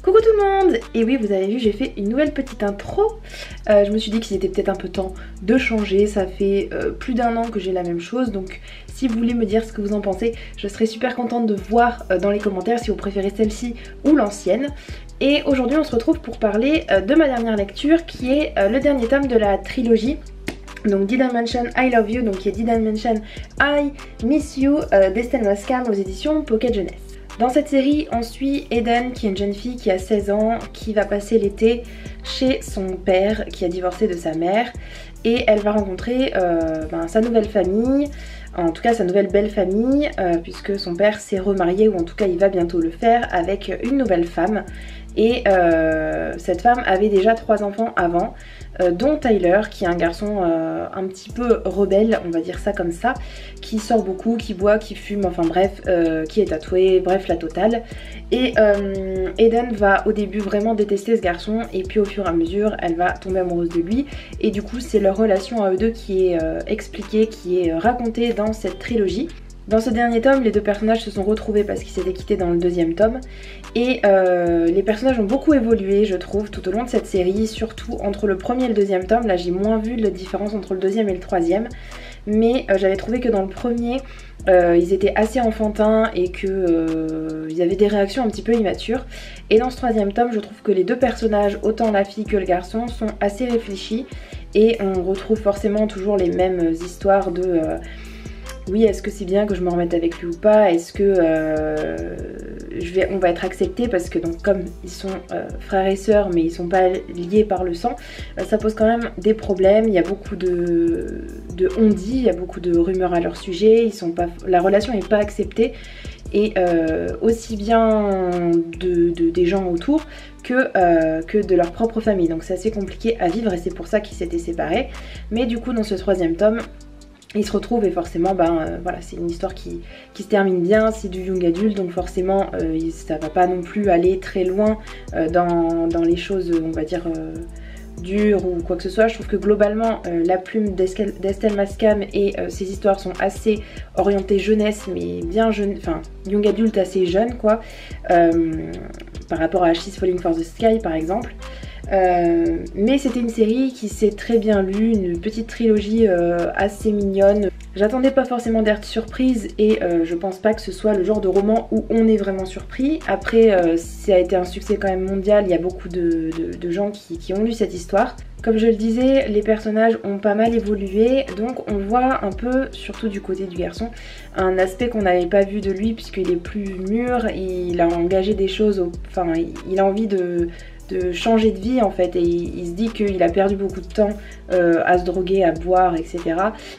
Coucou tout le monde! Et oui, vous avez vu, j'ai fait une nouvelle petite intro. Je me suis dit qu'il était peut-être un peu temps de changer. Ça fait plus d'un an que j'ai la même chose. Donc si vous voulez me dire ce que vous en pensez, je serais super contente de voir dans les commentaires si vous préférez celle-ci ou l'ancienne. Et aujourd'hui on se retrouve pour parler de ma dernière lecture qui est le dernier tome de la trilogie. Donc Did I Mention I Love You, donc qui est Did I Mention I Miss You d'Estelle Mascam aux éditions Pocket Jeunesse. Dans cette série, on suit Eden qui est une jeune fille qui a 16 ans, qui va passer l'été chez son père qui a divorcé de sa mère et elle va rencontrer sa nouvelle famille, en tout cas sa nouvelle belle famille puisque son père s'est remarié ou en tout cas il va bientôt le faire avec une nouvelle femme et cette femme avait déjà 3 enfants avant dont Tyler qui est un garçon un petit peu rebelle, on va dire ça comme ça, qui sort beaucoup, qui boit, qui fume, enfin bref, qui est tatoué, bref la totale. Et Eden va au début vraiment détester ce garçon et puis au fur et à mesure elle va tomber amoureuse de lui et du coup c'est leur relation à eux deux qui est expliquée, qui est racontée dans cette trilogie. Dans ce dernier tome, les deux personnages se sont retrouvés parce qu'ils s'étaient quittés dans le deuxième tome et les personnages ont beaucoup évolué je trouve tout au long de cette série, surtout entre le premier et le deuxième tome. Là j'ai moins vu la différence entre le deuxième et le troisième, mais j'avais trouvé que dans le premier ils étaient assez enfantins et que ils avaient des réactions un petit peu immatures, et dans ce troisième tome je trouve que les deux personnages, autant la fille que le garçon, sont assez réfléchis et on retrouve forcément toujours les mêmes histoires de oui, est-ce que c'est bien que je me remette avec lui ou pas? Est-ce que on va être accepté? Parce que donc comme ils sont frères et sœurs mais ils sont pas liés par le sang, ça pose quand même des problèmes. Il y a beaucoup de on-dit, il y a beaucoup de rumeurs à leur sujet, la relation n'est pas acceptée. Et aussi bien des gens autour que de leur propre famille. Donc c'est assez compliqué à vivre et c'est pour ça qu'ils s'étaient séparés. Mais du coup dans ce troisième tome, ils se retrouvent et forcément voilà, c'est une histoire qui se termine bien, c'est du young adulte donc forcément ça va pas non plus aller très loin dans les choses on va dire dures ou quoi que ce soit. Je trouve que globalement la plume d'Estelle Mascam et ses histoires sont assez orientées jeunesse mais bien jeune, enfin young adulte assez jeune quoi, par rapport à She's Falling for the Sky par exemple. Mais c'était une série qui s'est très bien lue, une petite trilogie assez mignonne. J'attendais pas forcément d'être surprise et je pense pas que ce soit le genre de roman où on est vraiment surpris. Après ça a été un succès quand même mondial, il y a beaucoup de gens qui ont lu cette histoire. Comme je le disais, les personnages ont pas mal évolué, donc on voit un peu, surtout du côté du garçon, un aspect qu'on n'avait pas vu de lui puisqu'il est plus mûr, il a engagé des choses, enfin il a envie de changer de vie en fait, et il se dit qu'il a perdu beaucoup de temps à se droguer, à boire, etc.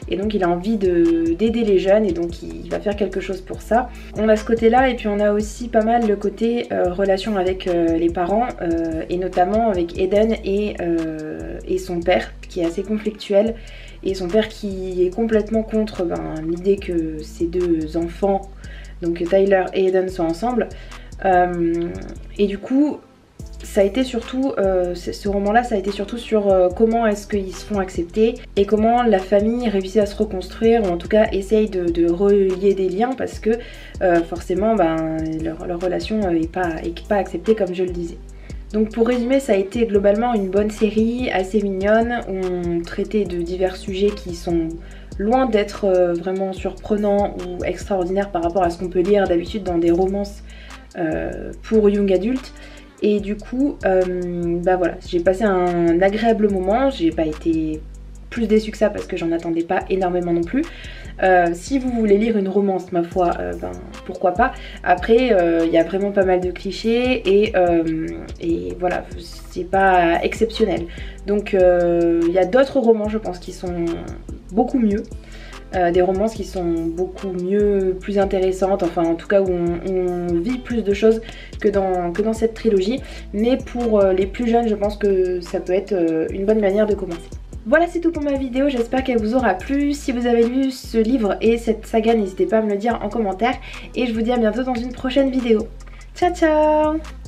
Et donc il a envie d'aider les jeunes et donc il va faire quelque chose pour ça. On a ce côté là et puis on a aussi pas mal le côté relation avec les parents et notamment avec Eden et son père qui est assez conflictuel, et son père qui est complètement contre l'idée que ses deux enfants, donc Tyler et Eden, soient ensemble. Et du coup ça a été surtout, ce roman-là, ça a été surtout sur comment est-ce qu'ils se font accepter et comment la famille réussit à se reconstruire, ou en tout cas essaye de relier des liens parce que forcément leur relation n'est pas acceptée comme je le disais. Donc pour résumer, ça a été globalement une bonne série, assez mignonne, où on traitait de divers sujets qui sont loin d'être vraiment surprenants ou extraordinaires par rapport à ce qu'on peut lire d'habitude dans des romances pour young adultes. Et du coup, voilà, j'ai passé un agréable moment, j'ai pas été plus déçue que ça parce que j'en attendais pas énormément non plus. Si vous voulez lire une romance, ma foi, pourquoi pas. Après, il y a vraiment pas mal de clichés et voilà, c'est pas exceptionnel. Donc il y a d'autres romans, je pense, qui sont beaucoup mieux. Des romances qui sont beaucoup mieux, plus intéressantes, enfin en tout cas où on vit plus de choses que dans cette trilogie. Mais pour les plus jeunes, je pense que ça peut être une bonne manière de commencer. Voilà, c'est tout pour ma vidéo, j'espère qu'elle vous aura plu. Si vous avez lu ce livre et cette saga, n'hésitez pas à me le dire en commentaire. Et je vous dis à bientôt dans une prochaine vidéo. Ciao ciao!